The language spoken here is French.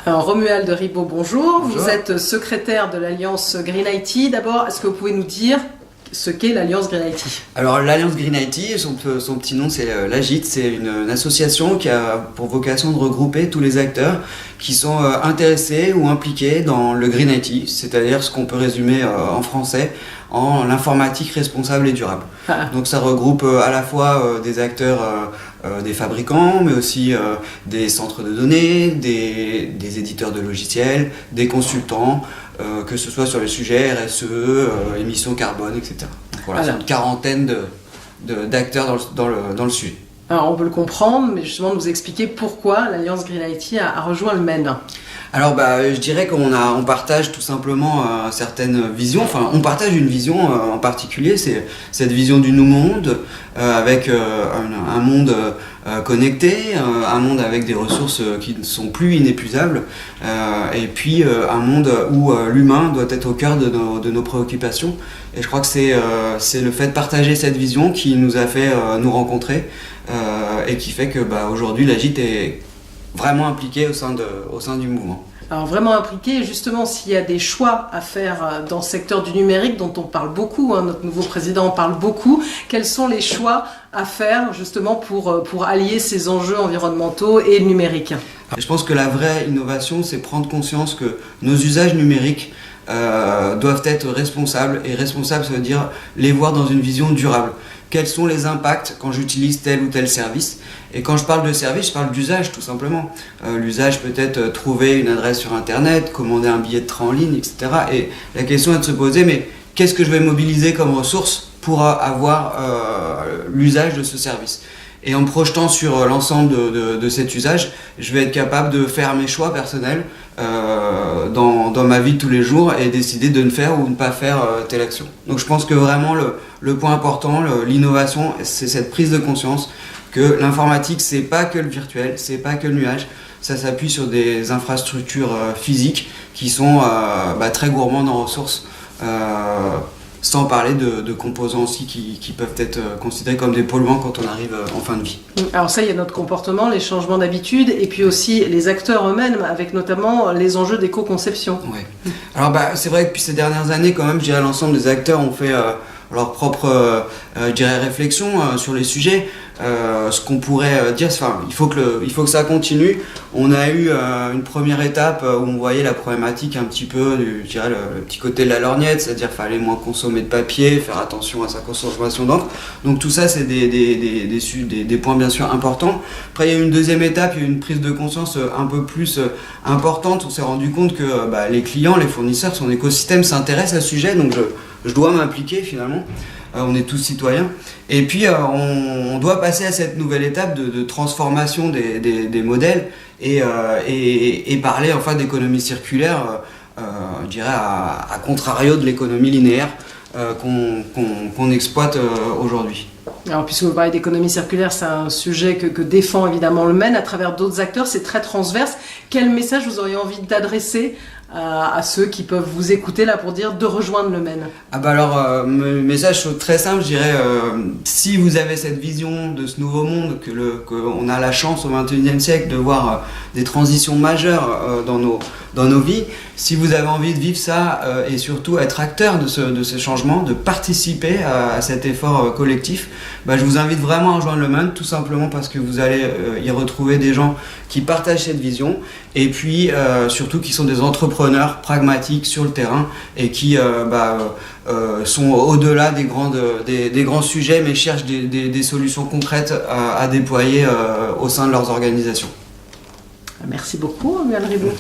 Alors, Romuald Ribot, bonjour. Bonjour. Vous êtes secrétaire de l'Alliance Green IT. D'abord, est-ce que vous pouvez nous dire ce qu'est l'Alliance Green IT? Alors l'Alliance Green IT, son petit nom c'est l'AGIT, c'est une association qui a pour vocation de regrouper tous les acteurs qui sont intéressés ou impliqués dans le Green IT, c'est-à-dire ce qu'on peut résumer en français en l'informatique responsable et durable. Ah. Donc ça regroupe à la fois des acteurs, des fabricants, mais aussi des centres de données, des éditeurs de logiciels, des consultants, que ce soit sur les sujets RSE, émissions carbone, etc. Donc voilà, c'est une quarantaine d'acteurs dans le sujet. Alors, on peut le comprendre, mais justement nous expliquer pourquoi l'Alliance Green IT a rejoint le MEN. Alors je dirais qu'on partage tout simplement certaines visions, enfin on partage une vision en particulier, c'est cette vision du nous monde, avec un monde connecté, un monde avec des ressources qui ne sont plus inépuisables, et puis un monde où l'humain doit être au cœur de nos préoccupations. Et je crois que c'est le fait de partager cette vision qui nous a fait nous rencontrer, et qui fait que aujourd'hui l'AGIT est vraiment impliqué au sein du mouvement. Alors vraiment impliqué, justement s'il y a des choix à faire dans le secteur du numérique dont on parle beaucoup, notre nouveau président en parle beaucoup, quels sont les choix à faire justement pour allier ces enjeux environnementaux et numériques? Je pense que la vraie innovation, c'est prendre conscience que nos usages numériques doivent être responsables, et responsables, ça veut dire les voir dans une vision durable. Quels sont les impacts quand j'utilise tel ou tel service? Et quand je parle de service, je parle d'usage tout simplement. L'usage peut être trouver une adresse sur internet, commander un billet de train en ligne, etc. Et la question est de se poser, mais qu'est-ce que je vais mobiliser comme ressource pour avoir l'usage de ce service? Et en me projetant sur l'ensemble de cet usage, je vais être capable de faire mes choix personnels dans ma vie de tous les jours et décider de ne faire ou ne pas faire telle action. Donc je pense que vraiment le point important, l'innovation, c'est cette prise de conscience que l'informatique, c'est pas que le virtuel, c'est pas que le nuage, ça s'appuie sur des infrastructures physiques qui sont très gourmandes en ressources. Sans parler de composants aussi qui peuvent être considérés comme des polluants quand on arrive en fin de vie. Alors ça, il y a notre comportement, les changements d'habitude, et puis aussi les acteurs eux-mêmes, avec notamment les enjeux d'éco-conception. Ouais. Alors c'est vrai que depuis ces dernières années, quand même, je dirais l'ensemble des acteurs ont fait leur propre réflexion sur les sujets. Ce qu'on pourrait dire, il faut que ça continue. On a eu une première étape où on voyait la problématique un petit peu, je dirais le petit côté de la lorgnette, c'est-à-dire qu'il fallait moins consommer de papier, faire attention à sa consommation d'encre. Donc tout ça, c'est des points bien sûr importants. Après, il y a eu une deuxième étape, il y a eu une prise de conscience un peu plus importante. On s'est rendu compte que les clients, les fournisseurs, son écosystème s'intéressent à ce sujet, donc je dois m'impliquer finalement. On est tous citoyens. Et puis on doit passer à cette nouvelle étape de transformation des modèles et parler enfin d'économie circulaire, je dirais à contrario de l'économie linéaire qu'on exploite aujourd'hui. Alors puisque vous parlez d'économie circulaire, c'est un sujet que défend évidemment le MEN à travers d'autres acteurs, c'est très transverse. Quel message vous auriez envie d'adresser à ceux qui peuvent vous écouter là pour dire de rejoindre le MEN? Message très simple, je dirais, si vous avez cette vision de ce nouveau monde, qu'on a la chance au XXIe siècle de voir des transitions majeures dans nos vies, si vous avez envie de vivre ça et surtout être acteur de ce changement, de participer à cet effort collectif, je vous invite vraiment à rejoindre le MEN, tout simplement parce que vous allez y retrouver des gens qui partagent cette vision et puis surtout qui sont des entrepreneurs pragmatiques sur le terrain et qui sont au-delà des grands sujets mais cherchent des solutions concrètes à déployer au sein de leurs organisations. Merci beaucoup, Romuald Ribot.